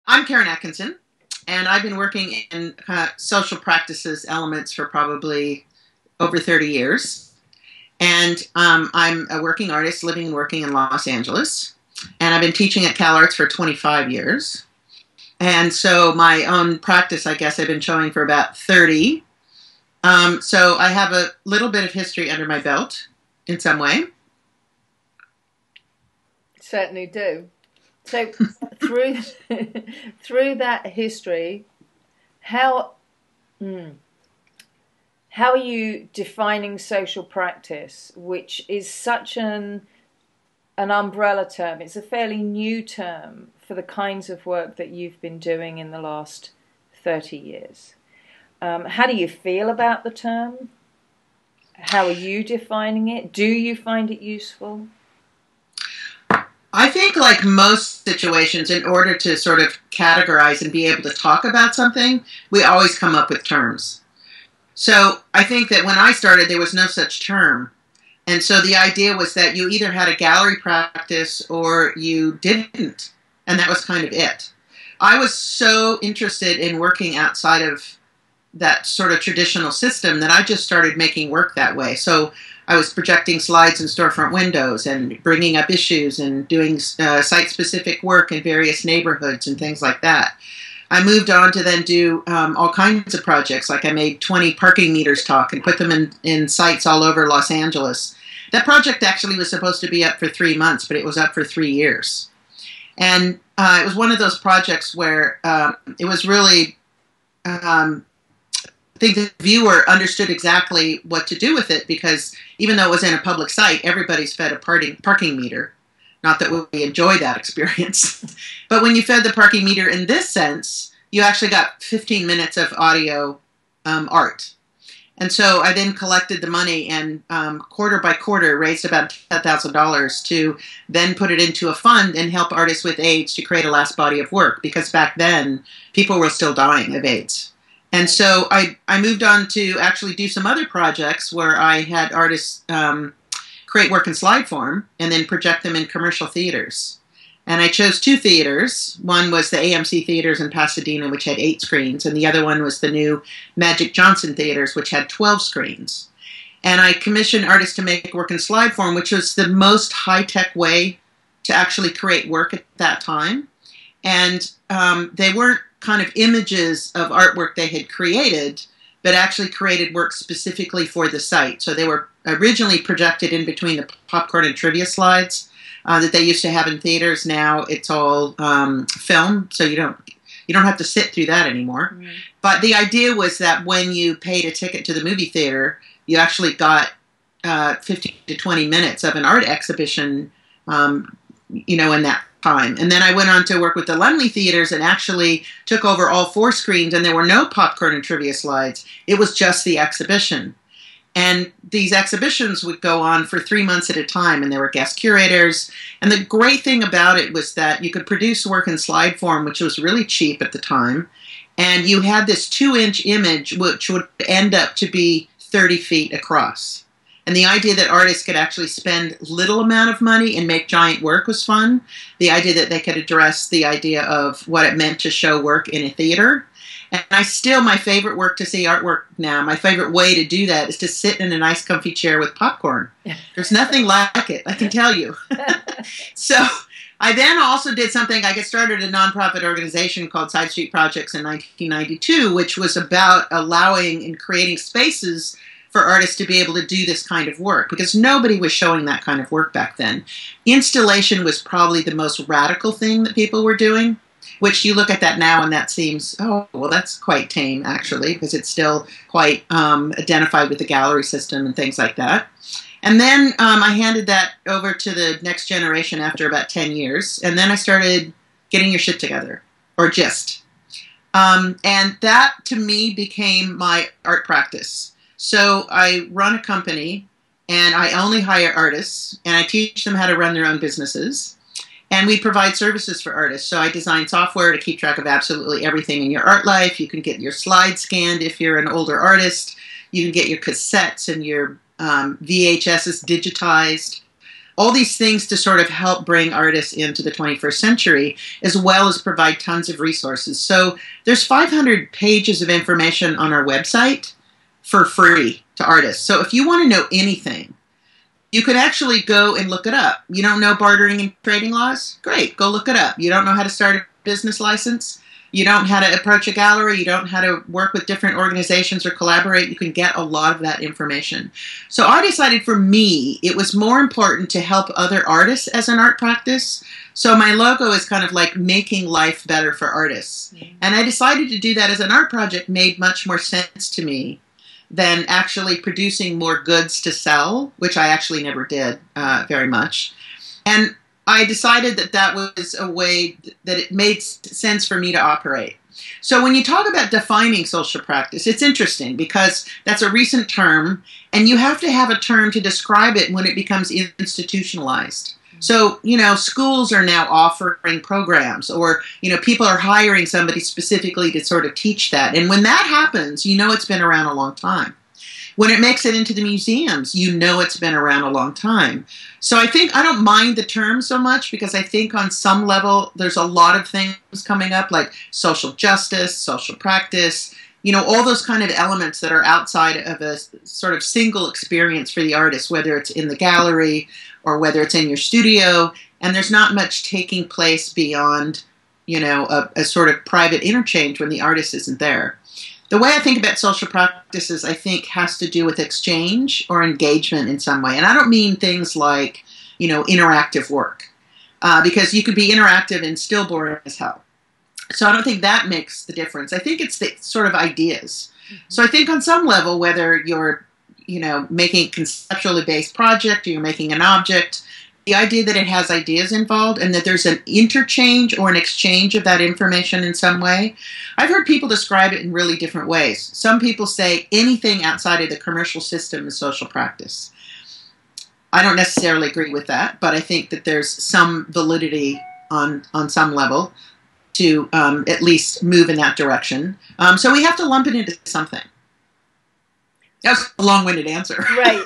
I'm Karen Atkinson, and I've been working in social practices elements for probably over 30 years. And I'm a working artist living and working in Los Angeles. And I've been teaching at CalArts for 25 years. And so my own practice, I guess, I've been showing for about 30. So I have a little bit of history under my belt in some way. Certainly do. So through that history, how are you defining social practice, which is such an umbrella term? It's a fairly new term for the kinds of work that you've been doing in the last 30 years. How do you feel about the term? How are you defining it? Do you find it useful? I think, like most situations, in order to sort of categorize and be able to talk about something, we always come up with terms. So I think that when I started, there was no such term. And so the idea was that you either had a gallery practice or you didn't. And that was kind of it. I was so interested in working outside of that sort of traditional system that I just started making work that way. So I was projecting slides in storefront windows and bringing up issues and doing site-specific work in various neighborhoods and things like that. I moved on to then do all kinds of projects. Like I made 20 parking meters talk and put them in sites all over Los Angeles. That project actually was supposed to be up for 3 months, but it was up for 3 years. And it was one of those projects where it was really... I think the viewer understood exactly what to do with it, because even though it was in a public site, everybody's fed a parking meter. Not that we enjoy that experience. But when you fed the parking meter in this sense, you actually got 15 minutes of audio art. And so I then collected the money and quarter by quarter raised about $10,000 to then put it into a fund and help artists with AIDS to create a last body of work, because back then people were still dying of AIDS. And so I moved on to actually do some other projects where I had artists create work in slide form and then project them in commercial theaters. And I chose 2 theaters. One was the AMC theaters in Pasadena, which had 8 screens, and the other one was the new Magic Johnson theaters, which had 12 screens. And I commissioned artists to make work in slide form, which was the most high-tech way to actually create work at that time. And they weren't kind of images of artwork they had created, but actually created work specifically for the site. So they were originally projected in between the popcorn and trivia slides that they used to have in theaters. Now it's all film, so you don't have to sit through that anymore. Mm. But the idea was that when you paid a ticket to the movie theater, you actually got 15 to 20 minutes of an art exhibition, in that time. And then I went on to work with the Lumley theaters and actually took over all 4 screens, and there were no popcorn and trivia slides. It was just the exhibition. And these exhibitions would go on for 3 months at a time, and there were guest curators. And the great thing about it was that you could produce work in slide form, which was really cheap at the time. And you had this 2-inch image, which would end up to be 30 feet across. And the idea that artists could actually spend little amount of money and make giant work was fun. The idea that they could address the idea of what it meant to show work in a theater. And my favorite work to see artwork now, my favorite way to do that is to sit in a nice comfy chair with popcorn. There's nothing like it, I can tell you. So I then also did something, I started a nonprofit organization called Side Street Projects in 1992, which was about allowing and creating spaces for artists to be able to do this kind of work, because nobody was showing that kind of work back then. Installation was probably the most radical thing that people were doing, which you look at that now and that seems, oh, well, that's quite tame, actually, because it's still quite identified with the gallery system and things like that. And then I handed that over to the next generation after about 10 years, and then I started Getting Your Shit Together, or GYST. And that, to me, became my art practice. So I run a company, and I only hire artists, and I teach them how to run their own businesses. And we provide services for artists. So I design software to keep track of absolutely everything in your art life. You can get your slides scanned if you're an older artist. You can get your cassettes and your VHSs digitized. all these things to sort of help bring artists into the 21st century, as well as provide tons of resources. So there's 500 pages of information on our website for free to artists. So if you want to know anything, you can actually go and look it up. You don't know bartering and trading laws? Great, go look it up. You don't know how to start a business license? You don't know how to approach a gallery? You don't know how to work with different organizations or collaborate? You can get a lot of that information. So I decided for me, it was more important to help other artists as an art practice. So my logo is kind of like making life better for artists. And I decided to do that as an art project made much more sense to me than actually producing more goods to sell, which I actually never did very much. And I decided that that was a way that it made sense for me to operate. So when you talk about defining social practice, it's interesting because that's a recent term, and you have to have a term to describe it when it becomes institutionalized. So, you know, schools are now offering programs, or, you know, people are hiring somebody specifically to sort of teach that. And when that happens, you know it's been around a long time. When it makes it into the museums, you know it's been around a long time. So I think I don't mind the term so much because I think on some level there's a lot of things coming up like social justice, social practice, you know, all those kind of elements that are outside of a sort of single experience for the artist, whether it's in the gallery or whether it's in your studio, and there's not much taking place beyond, you know, a sort of private interchange when the artist isn't there. The way I think about social practices, I think, has to do with exchange or engagement in some way. And I don't mean things like, you know, interactive work, because you could be interactive and still boring as hell. So I don't think that makes the difference. I think it's the sort of ideas. So I think on some level, whether you're, you know, making a conceptually based project or you're making an object, the idea that it has ideas involved and that there's an interchange or an exchange of that information in some way. I've heard people describe it in really different ways. Some people say anything outside of the commercial system is social practice. I don't necessarily agree with that, but I think that there's some validity on some level to at least move in that direction. So we have to lump it into something. That was a long-winded answer. Right.